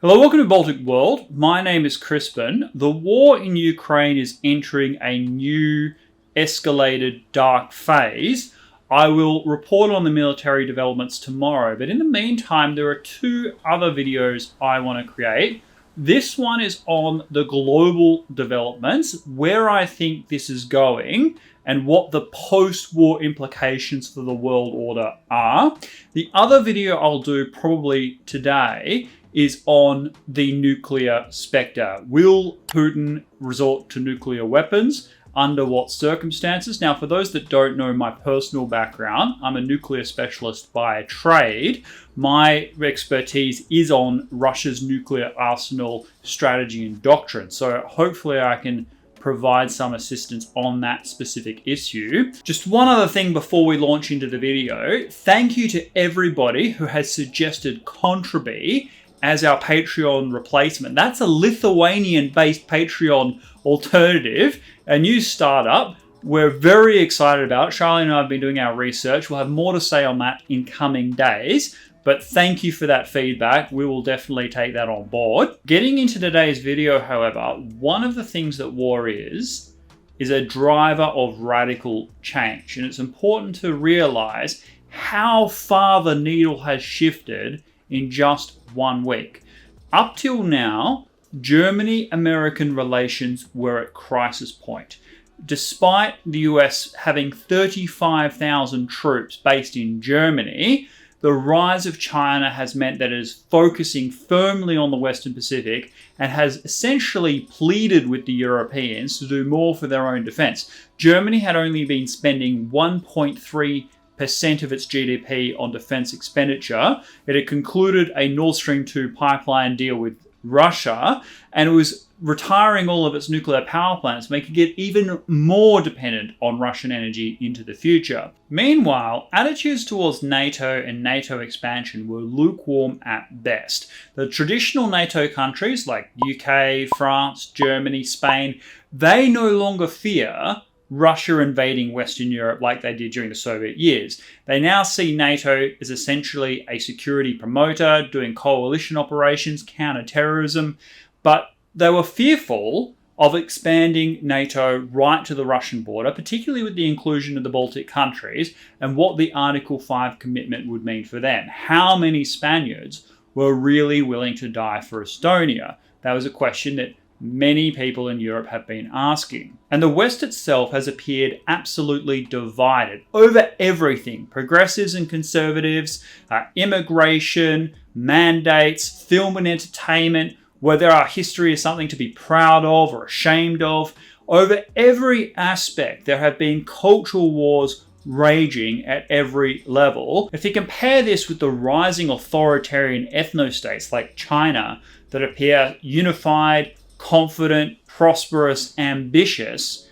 Hello, welcome to Baltic World. My name is Crispin. The war in Ukraine is entering a new escalated dark phase. I will report on the military developments tomorrow, but in the meantime, there are two other videos I want to create. This one is on the global developments, where I think this is going, and what the post-war implications for the world order are. The other video I'll do probably today is on the nuclear spectre. Will Putin resort to nuclear weapons? Under what circumstances? Now, for those that don't know my personal background, I'm a nuclear specialist by trade. My expertise is on Russia's nuclear arsenal strategy and doctrine. So hopefully I can provide some assistance on that specific issue. Just one other thing before we launch into the video. Thank you to everybody who has suggested Contribui as our Patreon replacement. That's a Lithuanian-based Patreon alternative, a new startup. We're very excited about it. Charlie and I have been doing our research. We'll have more to say on that in coming days, but thank you for that feedback. We will definitely take that on board. Getting into today's video, however, one of the things that war is a driver of radical change, and it's important to realize how far the needle has shifted in just 1 week. Up till now, Germany-American relations were at crisis point. Despite the US having 35,000 troops based in Germany, the rise of China has meant that it is focusing firmly on the Western Pacific and has essentially pleaded with the Europeans to do more for their own defense. Germany had only been spending 1.3% of its GDP on defense expenditure. It had concluded a Nord Stream 2 pipeline deal with Russia, and it was retiring all of its nuclear power plants, making it even more dependent on Russian energy into the future. Meanwhile, attitudes towards NATO and NATO expansion were lukewarm at best. The traditional NATO countries like UK, France, Germany, Spain, they no longer fear Russia invading Western Europe like they did during the Soviet years. They now see NATO as essentially a security promoter, doing coalition operations, counter-terrorism, but they were fearful of expanding NATO right to the Russian border, particularly with the inclusion of the Baltic countries and what the Article 5 commitment would mean for them. How many Spaniards were really willing to die for Estonia? That was a question that many people in Europe have been asking. And the West itself has appeared absolutely divided over everything. Progressives and conservatives, immigration, mandates, film and entertainment, whether our history is something to be proud of or ashamed of. Over every aspect, there have been cultural wars raging at every level. If you compare this with the rising authoritarian ethno-states like China that appear unified, confident, prosperous, ambitious,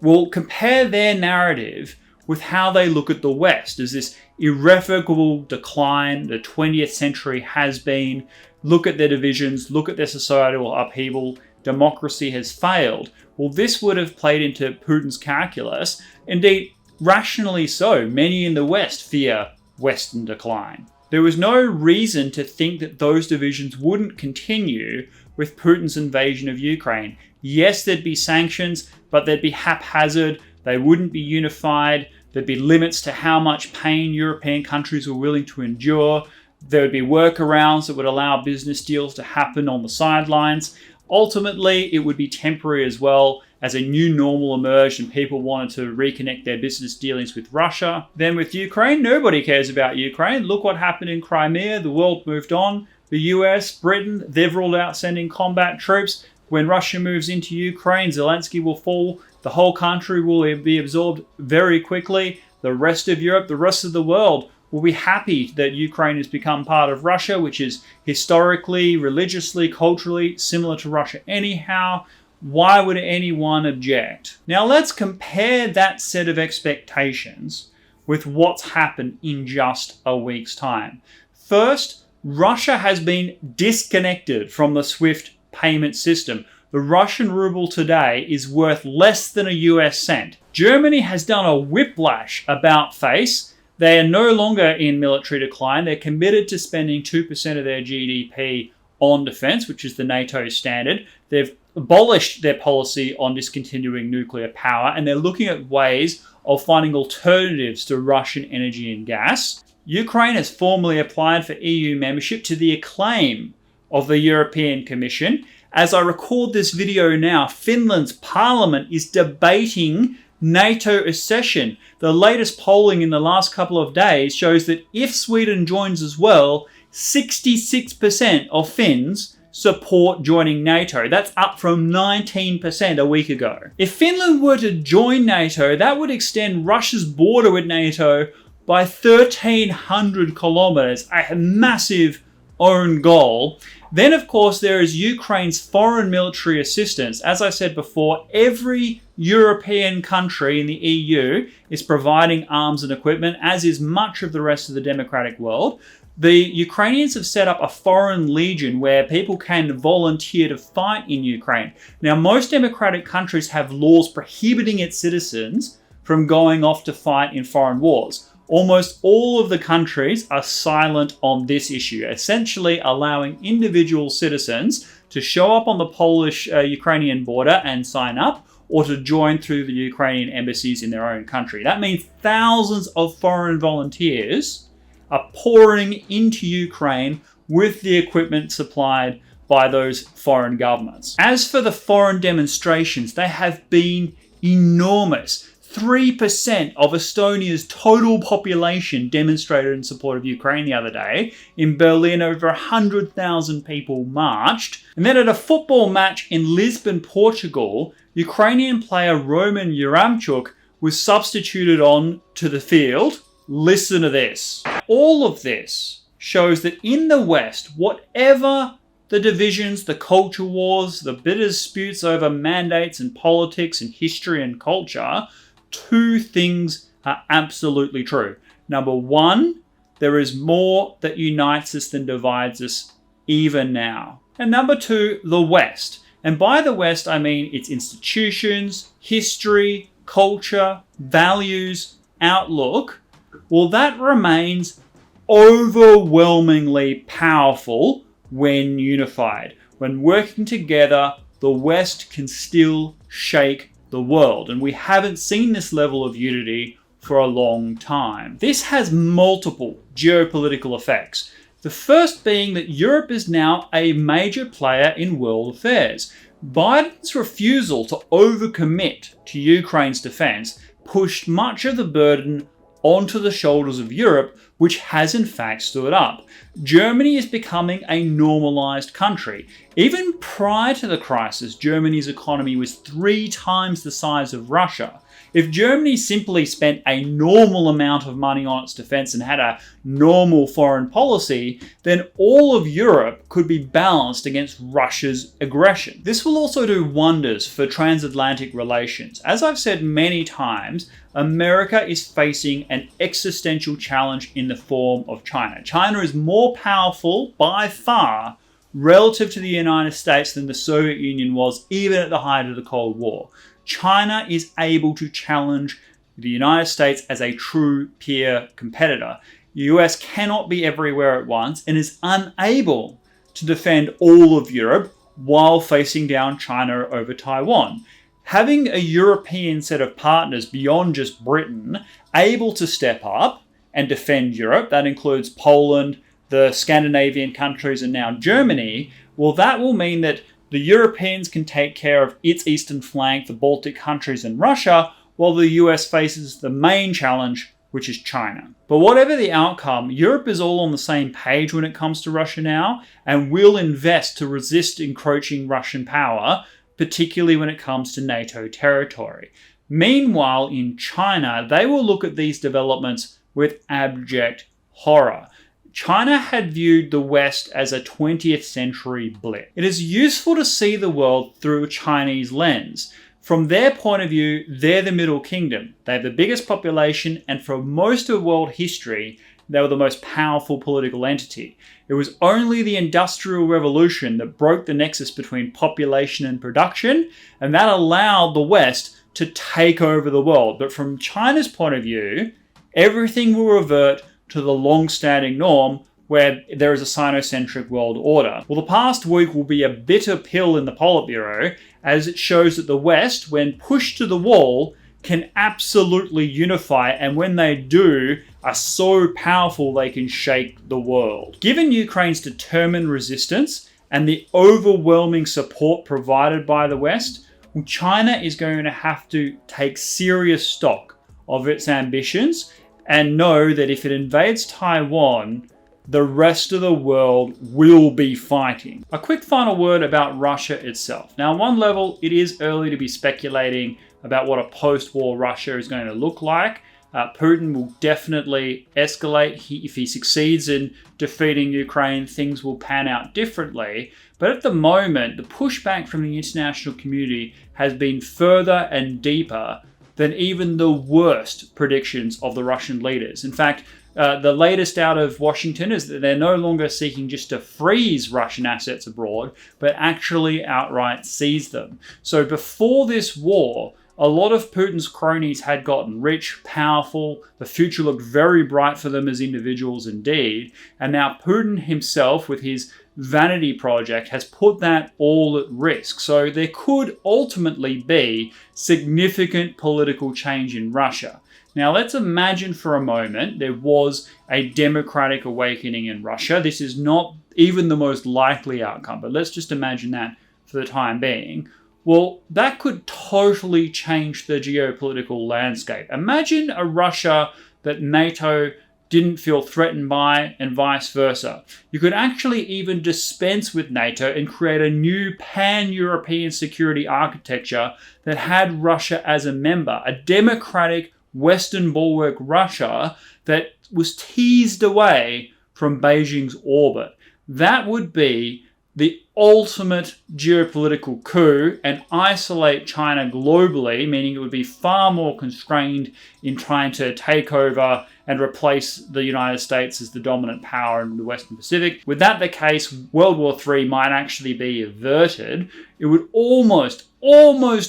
will compare their narrative with how they look at the West as this irrevocable decline the 20th century has been. Look at their divisions, look at their societal upheaval, democracy has failed. Well, this would have played into Putin's calculus. Indeed, rationally so. Many in the West fear Western decline. There was no reason to think that those divisions wouldn't continue with Putin's invasion of Ukraine. Yes, there'd be sanctions, but they'd be haphazard. They wouldn't be unified. There'd be limits to how much pain European countries were willing to endure. There would be workarounds that would allow business deals to happen on the sidelines. Ultimately, it would be temporary as well, as a new normal emerged and people wanted to reconnect their business dealings with Russia. Then with Ukraine, nobody cares about Ukraine. Look what happened in Crimea. The world moved on. The US, Britain, they've ruled out sending combat troops. When Russia moves into Ukraine, Zelensky will fall. The whole country will be absorbed very quickly. The rest of Europe, the rest of the world will be happy that Ukraine has become part of Russia, which is historically, religiously, culturally similar to Russia anyhow. Why would anyone object? Now let's compare that set of expectations with what's happened in just a week's time. First, Russia has been disconnected from the SWIFT payment system. The Russian ruble today is worth less than a US cent. Germany has done a whiplash about face. They are no longer in military decline. They're committed to spending 2% of their GDP on defense, which is the NATO standard. They've abolished their policy on discontinuing nuclear power, and they're looking at ways of finding alternatives to Russian energy and gas. Ukraine has formally applied for EU membership to the acclaim of the European Commission. As I record this video now, Finland's parliament is debating NATO accession. The latest polling in the last couple of days shows that if Sweden joins as well, 66% of Finns support joining NATO. That's up from 19% a week ago. If Finland were to join NATO, that would extend Russia's border with NATO by 1,300 kilometers, a massive own goal. Then, of course, there is Ukraine's foreign military assistance. As I said before, every European country in the EU is providing arms and equipment, as is much of the rest of the democratic world. The Ukrainians have set up a foreign legion where people can volunteer to fight in Ukraine. Now, most democratic countries have laws prohibiting its citizens from going off to fight in foreign wars. Almost all of the countries are silent on this issue, essentially allowing individual citizens to show up on the Polish-Ukrainian border and sign up, or to join through the Ukrainian embassies in their own country. That means thousands of foreign volunteers are pouring into Ukraine with the equipment supplied by those foreign governments. As for the foreign demonstrations, they have been enormous. 3% of Estonia's total population demonstrated in support of Ukraine the other day. In Berlin, over 100,000 people marched. And then at a football match in Lisbon, Portugal, Ukrainian player Roman Yaramchuk was substituted on to the field. Listen to this. All of this shows that in the West, whatever the divisions, the culture wars, the bitter disputes over mandates and politics and history and culture, two things are absolutely true. Number one, there is more that unites us than divides us, even now. And number two, the West. And by the West, I mean its institutions, history, culture, values, outlook. Well, that remains overwhelmingly powerful when unified. When working together, the West can still shake the world. And we haven't seen this level of unity for a long time. This has multiple geopolitical effects. The first being that Europe is now a major player in world affairs. Biden's refusal to overcommit to Ukraine's defense pushed much of the burden onto the shoulders of Europe, which has in fact stood up. Germany is becoming a normalized country. Even prior to the crisis, Germany's economy was 3 times the size of Russia. If Germany simply spent a normal amount of money on its defense and had a normal foreign policy, then all of Europe could be balanced against Russia's aggression. This will also do wonders for transatlantic relations. As I've said many times, America is facing an existential challenge in the form of China. China is more powerful by far relative to the United States than the Soviet Union was even at the height of the Cold War. China is able to challenge the United States as a true peer competitor. The US cannot be everywhere at once and is unable to defend all of Europe while facing down China over Taiwan. Having a European set of partners beyond just Britain able to step up and defend Europe, that includes Poland, the Scandinavian countries, and now Germany, well, that will mean that the Europeans can take care of its eastern flank, the Baltic countries, and Russia, while the US faces the main challenge, which is China. But whatever the outcome, Europe is all on the same page when it comes to Russia now, and will invest to resist encroaching Russian power, particularly when it comes to NATO territory. Meanwhile, in China, they will look at these developments with abject horror. China had viewed the West as a 20th century blip. It is useful to see the world through a Chinese lens. From their point of view, they're the Middle Kingdom. They have the biggest population, and for most of world history, they were the most powerful political entity. It was only the Industrial Revolution that broke the nexus between population and production, and that allowed the West to take over the world. But from China's point of view, everything will revert to the long-standing norm, where there is a Sinocentric world order. Well, the past week will be a bitter pill in the Politburo, as it shows that the West, when pushed to the wall, can absolutely unify, and when they do, are so powerful they can shake the world. Given Ukraine's determined resistance and the overwhelming support provided by the West, well, China is going to have to take serious stock of its ambitions and know that if it invades Taiwan, the rest of the world will be fighting. A quick final word about Russia itself. Now, on one level, it is early to be speculating about what a post-war Russia is going to look like. Putin will definitely escalate. If he succeeds in defeating Ukraine, things will pan out differently. But at the moment, the pushback from the international community has been further and deeper than even the worst predictions of the Russian leaders. In fact, the latest out of Washington is that they're no longer seeking just to freeze Russian assets abroad, but actually outright seize them. So before this war, a lot of Putin's cronies had gotten rich, powerful, the future looked very bright for them as individuals indeed, and now Putin himself, with his vanity project, has put that all at risk. So there could ultimately be significant political change in Russia. Now let's imagine for a moment there was a democratic awakening in Russia. This is not even the most likely outcome, but let's just imagine that for the time being. Well, that could totally change the geopolitical landscape. Imagine a Russia that NATO didn't feel threatened by, and vice versa. You could actually even dispense with NATO and create a new pan-European security architecture that had Russia as a member, a democratic Western bulwark Russia that was teased away from Beijing's orbit. That would be the ultimate geopolitical coup and isolate China globally, meaning it would be far more constrained in trying to take over and replace the United States as the dominant power in the Western Pacific. With that the case, World War III might actually be averted. It would almost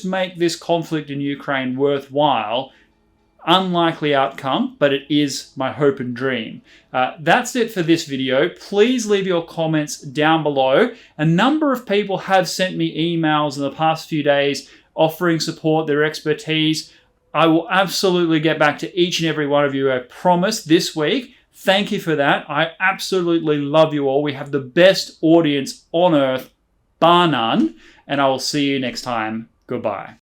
make this conflict in Ukraine worthwhile. Unlikely outcome, but it is my hope and dream. That's it for this video. Please leave your comments down below. A number of people have sent me emails in the past few days offering support, their expertise. I will absolutely get back to each and every one of you, I promise, this week. Thank you for that. I absolutely love you all. We have the best audience on earth, bar none. And I will see you next time. Goodbye.